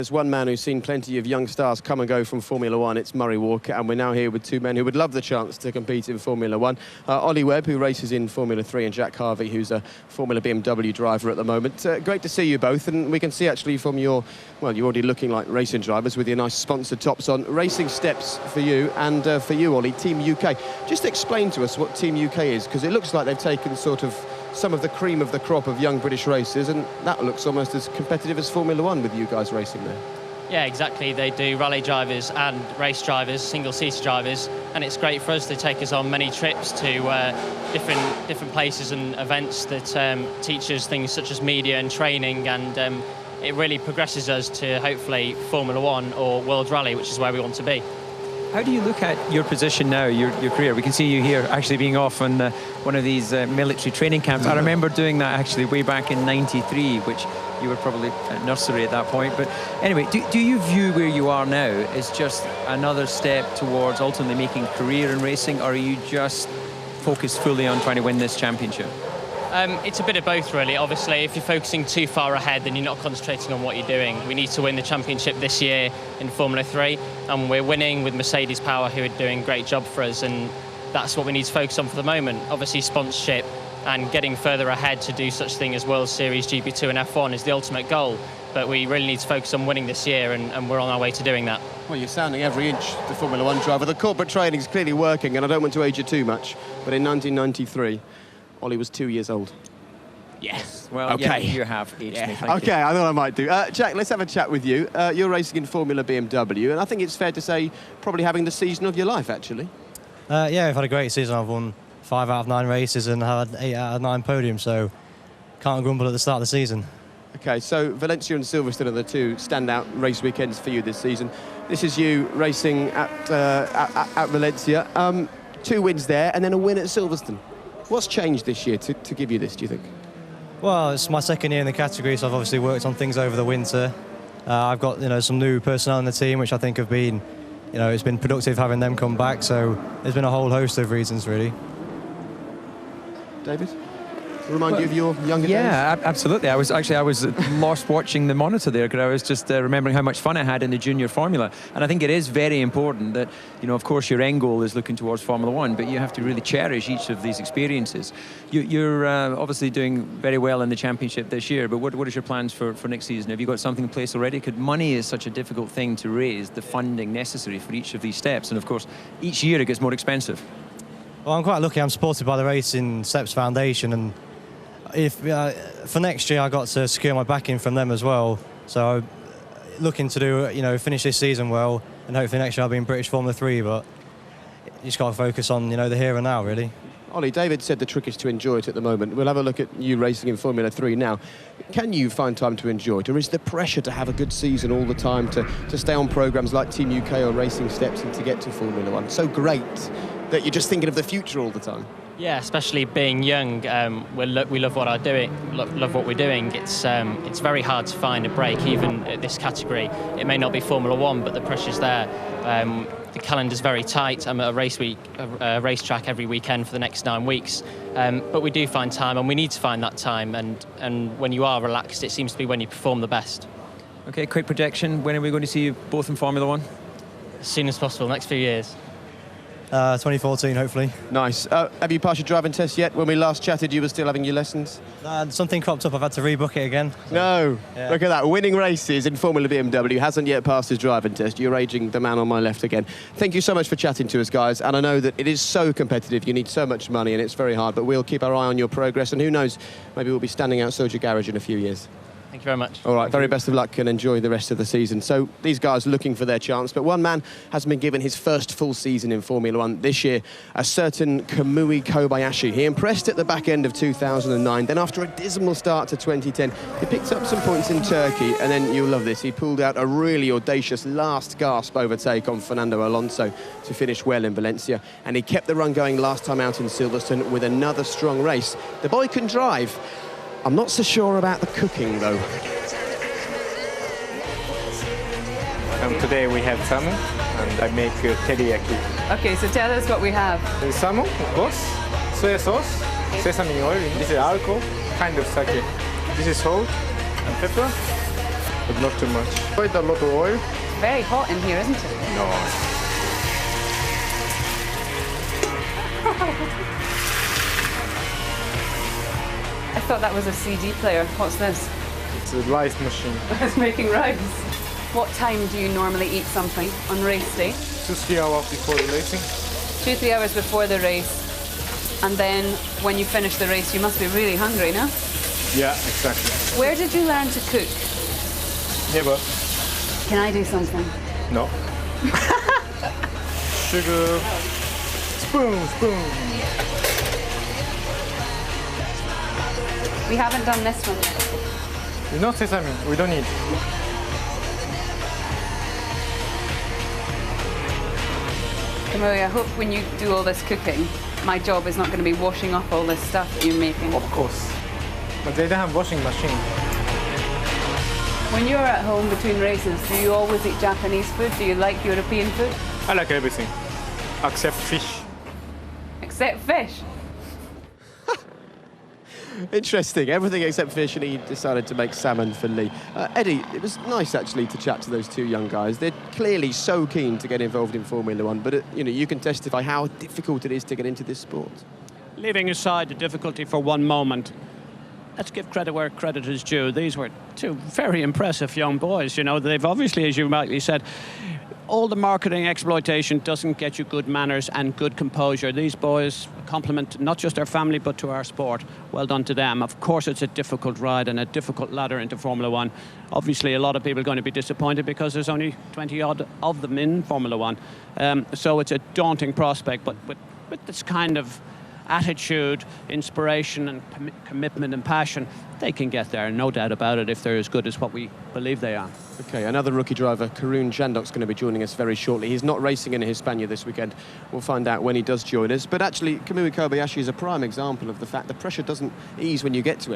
There's one man who's seen plenty of young stars come and go from Formula One. It's Murray Walker, and we're now here with two men who would love the chance to compete in Formula One. Ollie Webb, who races in Formula 3, and Jack Harvey, who's a Formula BMW driver at the moment. Great to see you both, and we can see actually from your, well, you're already looking like racing drivers with your nice sponsored tops on. Racing steps for you, and for you, Ollie, Team UK. Just explain to us what Team UK is, because it looks like they've taken sort of some of the cream of the crop of young British racers, and that looks almost as competitive as Formula One with you guys racing there. Yeah, exactly. They do rally drivers and race drivers, single-seater drivers, and it's great for us. They take us on many trips to different places and events that teach us things such as media and training, and it really progresses us to hopefully Formula One or World Rally, which is where we want to be. How do you look at your position now, your career? We can see you here actually being off on one of these military training camps. I remember doing that actually way back in '93, which you were probably at nursery at that point. But anyway, do you view where you are now as just another step towards ultimately making a career in racing, or are you just focused fully on trying to win this championship? It's a bit of both, really. Obviously, if you're focusing too far ahead, then you're not concentrating on what you're doing. We need to win the championship this year in Formula 3, and we're winning with Mercedes Power, who are doing a great job for us, and that's what we need to focus on for the moment. Obviously, sponsorship and getting further ahead to do such thing as World Series, GP2 and F1 is the ultimate goal, but we really need to focus on winning this year, and we're on our way to doing that. Well, you're sounding every inch the Formula One driver. The corporate training is clearly working, and I don't want to age you too much, but in 1993, Ollie was 2 years old. Yes. Well, okay. Yeah, you have aged me. Okay, I thought I might do. Jack, let's have a chat with you. You're racing in Formula BMW, and I think it's fair to say probably having the season of your life, actually. Yeah, I've had a great season. I've won 5 out of 9 races and had 8 out of 9 podiums, so can't grumble at the start of the season. Okay, so Valencia and Silverstone are the two standout race weekends for you this season. This is you racing at Valencia. 2 wins there, and then a win at Silverstone. What's changed this year to give you this, do you think? Well, it's my second year in the category, so I've obviously worked on things over the winter. I've got some new personnel in the team, which I think have been, it's been productive having them come back. So there's been a whole host of reasons, really. David? Remind you of your younger days? Yeah, absolutely. I was lost watching the monitor there, because I was just remembering how much fun I had in the junior formula. And I think it is very important that, of course, your end goal is looking towards Formula One, but you have to really cherish each of these experiences. You're obviously doing very well in the championship this year, but what is your plans for next season? Have you got something in place already? Because money is such a difficult thing to raise, the funding necessary for each of these steps. And of course, each year it gets more expensive. Well, I'm quite lucky. I'm supported by the Racing Steps Foundation, and for next year I got to secure my backing from them as well, so looking to do finish this season well, and hopefully next year I'll be in British Formula 3, but you just got to focus on the here and now, really. Ollie, David said the trick is to enjoy it at the moment. We'll have a look at you racing in Formula 3 now. Can you find time to enjoy it, or is the pressure to have a good season all the time, to stay on programmes like Team UK or Racing Steps and to get to Formula 1 so great that you're just thinking of the future all the time? Yeah, especially being young, we love what love what we're doing. It's very hard to find a break, even at this category. It may not be Formula One, but the pressure's there. The calendar's very tight. I'm at a racetrack every weekend for the next 9 weeks. But we do find time, and we need to find that time. And when you are relaxed, it seems to be when you perform the best. Okay, quick projection. When are we going to see you both in Formula One? As soon as possible, next few years. 2014, hopefully. Nice. Have you passed your driving test yet? When we last chatted, you were still having your lessons? Something cropped up. I've had to rebook it again. So, no. Yeah. Look at that. Winning races in Formula BMW. Hasn't yet passed his driving test. You're aging the man on my left again. Thank you so much for chatting to us, guys. And I know that it is so competitive. You need so much money, and it's very hard. But we'll keep our eye on your progress. And who knows, maybe we'll be standing outside your garage in a few years. Thank you very much. All right, very best of luck and enjoy the rest of the season. So these guys are looking for their chance, but one man has been given his first full season in Formula One this year, a certain Kamui Kobayashi. He impressed at the back end of 2009. Then after a dismal start to 2010, he picked up some points in Turkey, and then you'll love this, he pulled out a really audacious last gasp overtake on Fernando Alonso to finish well in Valencia, and he kept the run going last time out in Silverstone with another strong race. The boy can drive. I'm not so sure about the cooking, though. Today we have salmon, and I make teriyaki. Okay, so tell us what we have. Salmon, ghost, soy sauce, sesame oil, this is alcohol, kind of sake. This is salt and pepper, but not too much. Quite a lot of oil. Very hot in here, isn't it? No. I thought that was a CD player. What's this? It's a rice machine. It's making rice. What time do you normally eat something on race day? 2-3 hours before the racing. 2-3 hours before the race. And then when you finish the race, you must be really hungry, no? Yeah, exactly. Where did you learn to cook? Never. Can I do something? No. Sugar. Spoon. We haven't done this one yet. You know sesame, we don't need. Camille, I hope when you do all this cooking, my job is not going to be washing up all this stuff that you're making. Of course. But they don't have washing machine. When you're at home between races, do you always eat Japanese food? Do you like European food? I like everything, except fish. Except fish. Interesting. Everything except fish, and he decided to make salmon for Lee. Eddie, it was nice actually to chat to those two young guys. They're clearly so keen to get involved in Formula One, but you can testify how difficult it is to get into this sport. Leaving aside the difficulty for one moment, let's give credit where credit is due. These were two very impressive young boys. They've obviously, as you rightly said, all the marketing exploitation doesn't get you good manners and good composure. These boys compliment not just our family but to our sport. Well done to them. Of course it's a difficult ride and a difficult ladder into Formula One. Obviously a lot of people are going to be disappointed because there's only 20 odd of them in Formula One. So it's a daunting prospect, but with this kind of attitude, inspiration and commitment and passion, they can get there, no doubt about it, if they're as good as what we believe they are. Okay, another rookie driver, Karun Jandok's going to be joining us very shortly. He's not racing in Hispania this weekend. We'll find out when he does join us. But actually, Kamui Kobayashi is a prime example of the fact the pressure doesn't ease when you get to